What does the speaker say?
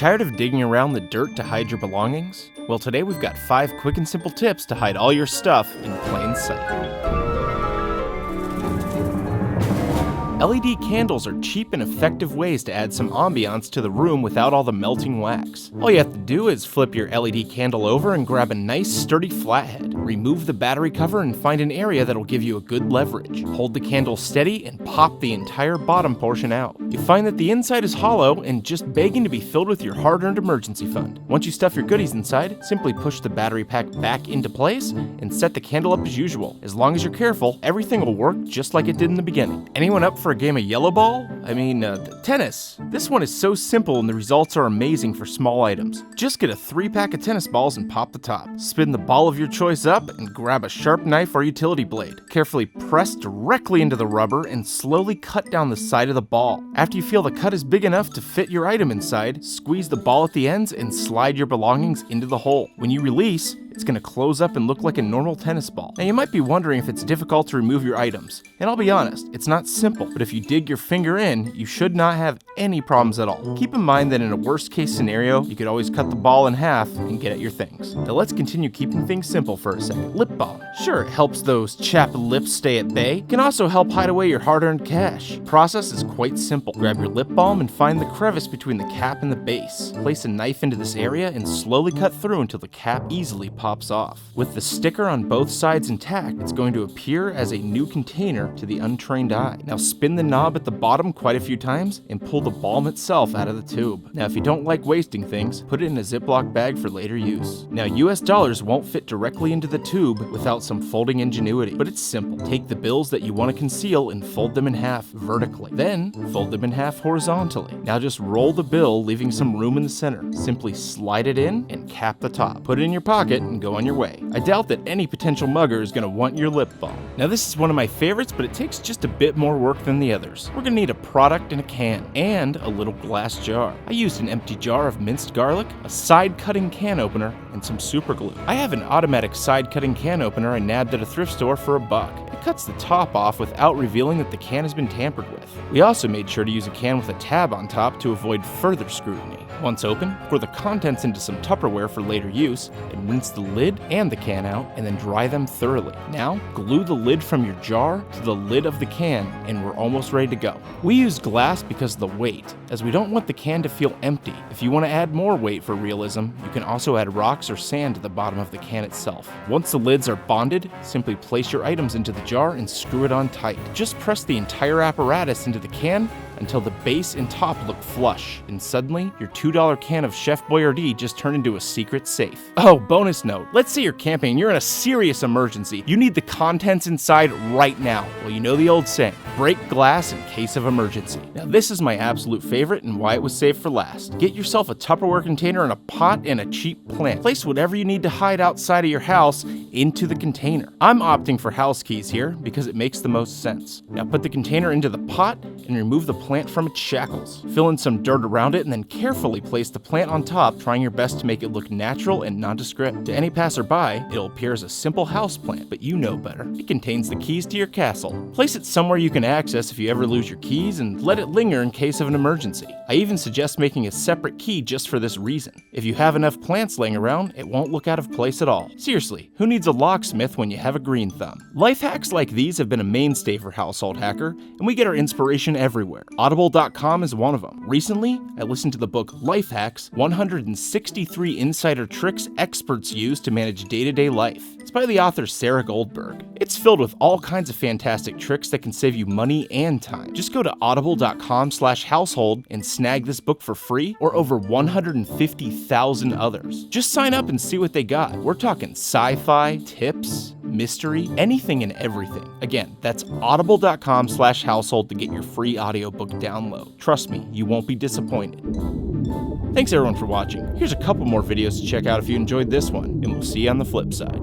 Tired of digging around the dirt to hide your belongings? Well, today we've got 5 quick and simple tips to hide all your stuff in plain sight. LED candles are cheap and effective ways to add some ambiance to the room without all the melting wax. All you have to do is flip your LED candle over and grab a nice sturdy flathead. Remove the battery cover and find an area that'll give you a good leverage. Hold the candle steady and pop the entire bottom portion out. You find that the inside is hollow and just begging to be filled with your hard-earned emergency fund. Once you stuff your goodies inside, simply push the battery pack back into place and set the candle up as usual. As long as you're careful, everything will work just like it did in the beginning. Anyone up for a game of yellow ball? Tennis. This one is so simple and the results are amazing for small items. Just get a 3-pack of tennis balls and pop the top. Spin the ball of your choice up and grab a sharp knife or utility blade. Carefully press directly into the rubber and slowly cut down the side of the ball. After you feel the cut is big enough to fit your item inside, squeeze the ball at the ends and slide your belongings into the hole. When you release, it's going to close up and look like a normal tennis ball. Now you might be wondering if it's difficult to remove your items, and I'll be honest, it's not simple, but if you dig your finger in, you should not have any problems at all. Keep in mind that in a worst case scenario, you could always cut the ball in half and get at your things. Now let's continue keeping things simple for a second. Lip balm. Sure, it helps those chapped lips stay at bay. It can also help hide away your hard-earned cash. The process is quite simple. Grab your lip balm and find the crevice between the cap and the base. Place a knife into this area and slowly cut through until the cap easily pops off. With the sticker on both sides intact, it's going to appear as a new container to the untrained eye. Now spin the knob at the bottom quite a few times and pull the balm itself out of the tube. Now if you don't like wasting things, put it in a Ziploc bag for later use. Now US dollars won't fit directly into the tube without some folding ingenuity, but it's simple. Take the bills that you want to conceal and fold them in half vertically. Then fold them in half horizontally. Now just roll the bill, leaving some room in the center. Simply slide it in and cap the top. Put it in your pocket and go on your way. I doubt that any potential mugger is going to want your lip balm. Now this is one of my favorites, but it takes just a bit more work than the others. We're going to need a product in a can and a little glass jar. I used an empty jar of minced garlic, a side cutting can opener, and some super glue. I have an automatic side cutting can opener I nabbed at a thrift store for $1. It cuts the top off without revealing that the can has been tampered with. We also made sure to use a can with a tab on top to avoid further scrutiny. Once open, pour the contents into some Tupperware for later use and rinse the lid and the can out and then dry them thoroughly. Now, glue the lid from your jar to the lid of the can and we're almost ready to go. We use glass because of the weight, as we don't want the can to feel empty. If you want to add more weight for realism, you can also add rocks or sand to the bottom of the can itself. Once the lids are bonded, simply place your items into the jar and screw it on tight. Just press the entire apparatus into the can until the base and top look flush, and suddenly your $2 can of Chef Boyardee just turned into a secret safe. Oh, bonus note, let's say you're camping and you're in a serious emergency. You need the contents inside right now. Well, you know the old saying, break glass in case of emergency. Now this is my absolute favorite and why it was saved for last. Get yourself a Tupperware container and a pot and a cheap plant. Place whatever you need to hide outside of your house into the container. I'm opting for house keys here because it makes the most sense. Now put the container into the pot and remove the plant from its shackles. Fill in some dirt around it and then carefully place the plant on top, trying your best to make it look natural and nondescript. To any passerby, it'll appear as a simple house plant, but you know better. It contains the keys to your castle. Place it somewhere you can access if you ever lose your keys and let it linger in case of an emergency. I even suggest making a separate key just for this reason. If you have enough plants laying around, it won't look out of place at all. Seriously, who needs a locksmith when you have a green thumb? Life hacks like these have been a mainstay for Household Hacker, and we get our inspiration everywhere. Audible.com is one of them. Recently, I listened to the book Life Hacks, 163 Insider Tricks Experts Use to Manage Day-to-Day Life. It's by the author Sarah Goldberg. It's filled with all kinds of fantastic tricks that can save you money and time. Just go to audible.com/household and snag this book for free, or over 150,000 others. Just sign up and see what they got. We're talking sci-fi, tips, mystery, anything and everything. Again, that's audible.com/household to get your free audiobook download. Trust me, you won't be disappointed. Thanks everyone for watching. Here's a couple more videos to check out if you enjoyed this one, and we'll see you on the flip side.